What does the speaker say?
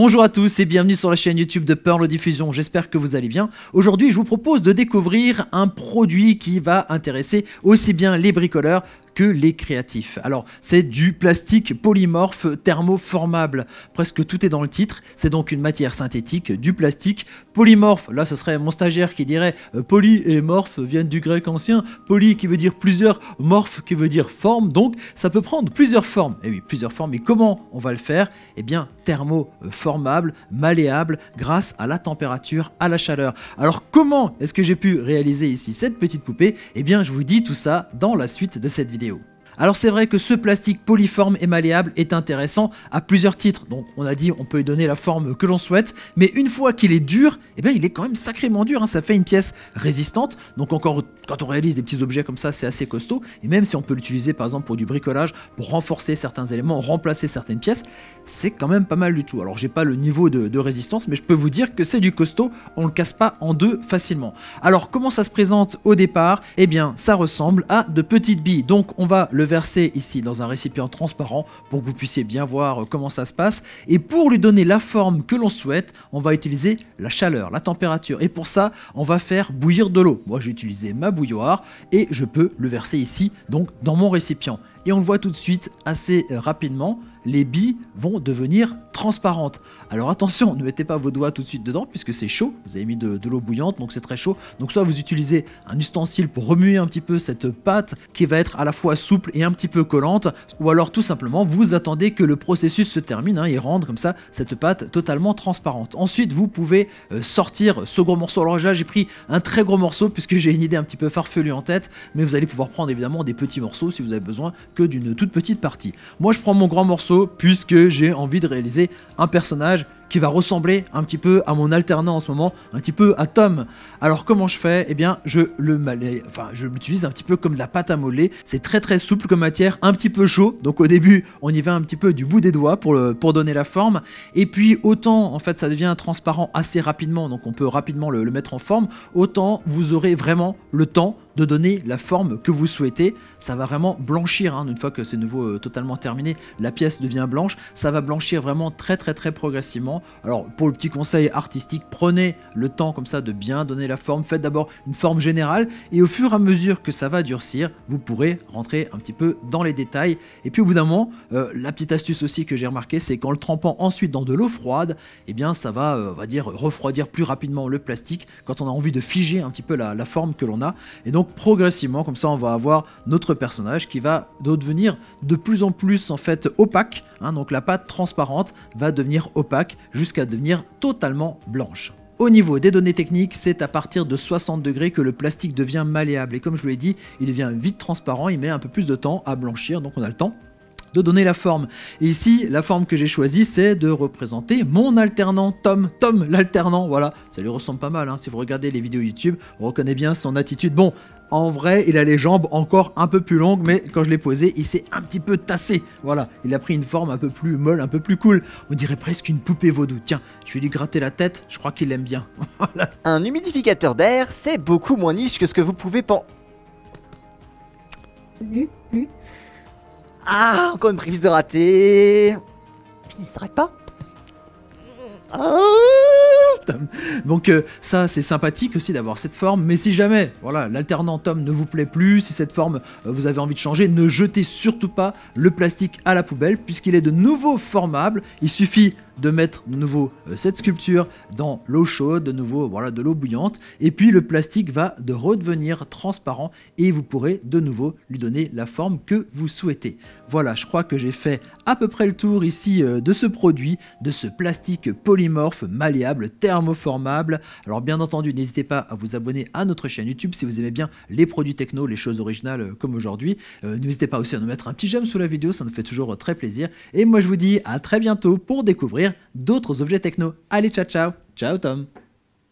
Bonjour à tous et bienvenue sur la chaîne YouTube de Pearl Diffusion, j'espère que vous allez bien. Aujourd'hui je vous propose de découvrir un produit qui va intéresser aussi bien les bricoleurs que les créatifs. Alors c'est du plastique polymorphe thermoformable, presque tout est dans le titre, c'est donc une matière synthétique, du plastique polymorphe. Là ce serait mon stagiaire qui dirait poly et morphe viennent du grec ancien, poly qui veut dire plusieurs, morphe qui veut dire forme, donc ça peut prendre plusieurs formes. Et oui, plusieurs formes, mais comment on va le faire? Eh bien thermoformable, malléable grâce à la température, à la chaleur. Alors comment est-ce que j'ai pu réaliser ici cette petite poupée? Eh bien je vous dis tout ça dans la suite de cette vidéo. Alors c'est vrai que ce plastique polyforme et malléable est intéressant à plusieurs titres. Donc on a dit on peut lui donner la forme que l'on souhaite, mais une fois qu'il est dur, eh bien il est quand même sacrément dur, hein. Ça fait une pièce résistante. Donc encore quand on réalise des petits objets comme ça, c'est assez costaud. Et même si on peut l'utiliser par exemple pour du bricolage, pour renforcer certains éléments, remplacer certaines pièces, c'est quand même pas mal du tout. Alors j'ai pas le niveau de résistance, mais je peux vous dire que c'est du costaud, on le casse pas en deux facilement. Alors comment ça se présente au départ? Eh bien ça ressemble à de petites billes. Donc on va le verser ici dans un récipient transparent pour que vous puissiez bien voir comment ça se passe. Et pour lui donner la forme que l'on souhaite, on va utiliser la chaleur, la température. Et pour ça, on va faire bouillir de l'eau. Moi, j'ai utilisé ma bouilloire et je peux le verser ici, donc dans mon récipient. Et on le voit tout de suite assez rapidement, les billes vont devenir transparentes. Alors attention, ne mettez pas vos doigts tout de suite dedans puisque c'est chaud, vous avez mis de l'eau bouillante donc c'est très chaud. Donc soit vous utilisez un ustensile pour remuer un petit peu cette pâte qui va être à la fois souple et un petit peu collante, ou alors tout simplement vous attendez que le processus se termine et rendre comme ça cette pâte totalement transparente. Ensuite vous pouvez sortir ce gros morceau. Alors là j'ai pris un très gros morceau puisque j'ai une idée un petit peu farfelue en tête, mais vous allez pouvoir prendre évidemment des petits morceaux si vous avez besoin que d'une toute petite partie. Moi je prends mon grand morceau puisque j'ai envie de réaliser un personnage qui va ressembler un petit peu à mon alternant en ce moment, un petit peu à Tom. Alors comment je fais? Eh bien je l'utilise un petit peu comme de la pâte à modeler. C'est très souple comme matière, un petit peu chaud. Donc au début on y va un petit peu du bout des doigts pour donner la forme. Et puis autant en fait ça devient transparent assez rapidement, donc on peut rapidement le mettre en forme, autant vous aurez vraiment le temps de donner la forme que vous souhaitez. Ça va vraiment blanchir, une fois que c'est nouveau totalement terminé, la pièce devient blanche, ça va blanchir vraiment très progressivement. Alors pour le petit conseil artistique, prenez le temps comme ça de bien donner la forme, faites d'abord une forme générale et au fur et à mesure que ça va durcir, vous pourrez rentrer un petit peu dans les détails. Et puis au bout d'un moment, la petite astuce aussi que j'ai remarqué, c'est qu'en le trempant ensuite dans de l'eau froide, eh bien ça va, on va dire, refroidir plus rapidement le plastique quand on a envie de figer un petit peu la forme que l'on a. Et donc progressivement comme ça on va avoir notre personnage qui va devenir de plus en plus en fait opaque, donc la pâte transparente va devenir opaque jusqu'à devenir totalement blanche. Au niveau des données techniques, c'est à partir de 60 degrés que le plastique devient malléable et comme je vous l'ai dit, il devient vite transparent, il met un peu plus de temps à blanchir, donc on a le temps de donner la forme. Et ici, la forme que j'ai choisie, c'est de représenter mon alternant Tom l'alternant, voilà, ça lui ressemble pas mal, si vous regardez les vidéos YouTube, on reconnaît bien son attitude. Bon, en vrai, il a les jambes encore un peu plus longues, mais quand je l'ai posé, il s'est un petit peu tassé. Voilà, il a pris une forme un peu plus molle, un peu plus cool. On dirait presque une poupée vaudou. Tiens, je vais lui gratter la tête, je crois qu'il l'aime bien. Voilà. Un humidificateur d'air, c'est beaucoup moins niche que ce que vous pouvez penser. Zut. Ah, encore une prise de raté. Puis il s'arrête pas. Donc ça c'est sympathique aussi d'avoir cette forme, mais si jamais voilà l'alternant Tom ne vous plaît plus, si cette forme vous avez envie de changer, ne jetez surtout pas le plastique à la poubelle puisqu'il est de nouveau formable. Il suffit de mettre de nouveau cette sculpture dans l'eau chaude, de nouveau voilà de l'eau bouillante, et puis le plastique va redevenir transparent et vous pourrez de nouveau lui donner la forme que vous souhaitez. Voilà, je crois que j'ai fait à peu près le tour ici de ce produit, de ce plastique polymorphe malléable thermoformable. Alors bien entendu, n'hésitez pas à vous abonner à notre chaîne YouTube si vous aimez bien les produits techno, les choses originales comme aujourd'hui. N'hésitez pas aussi à nous mettre un petit j'aime sous la vidéo, ça nous fait toujours très plaisir. Et moi je vous dis à très bientôt pour découvrir d'autres objets techno. Allez, ciao Tom.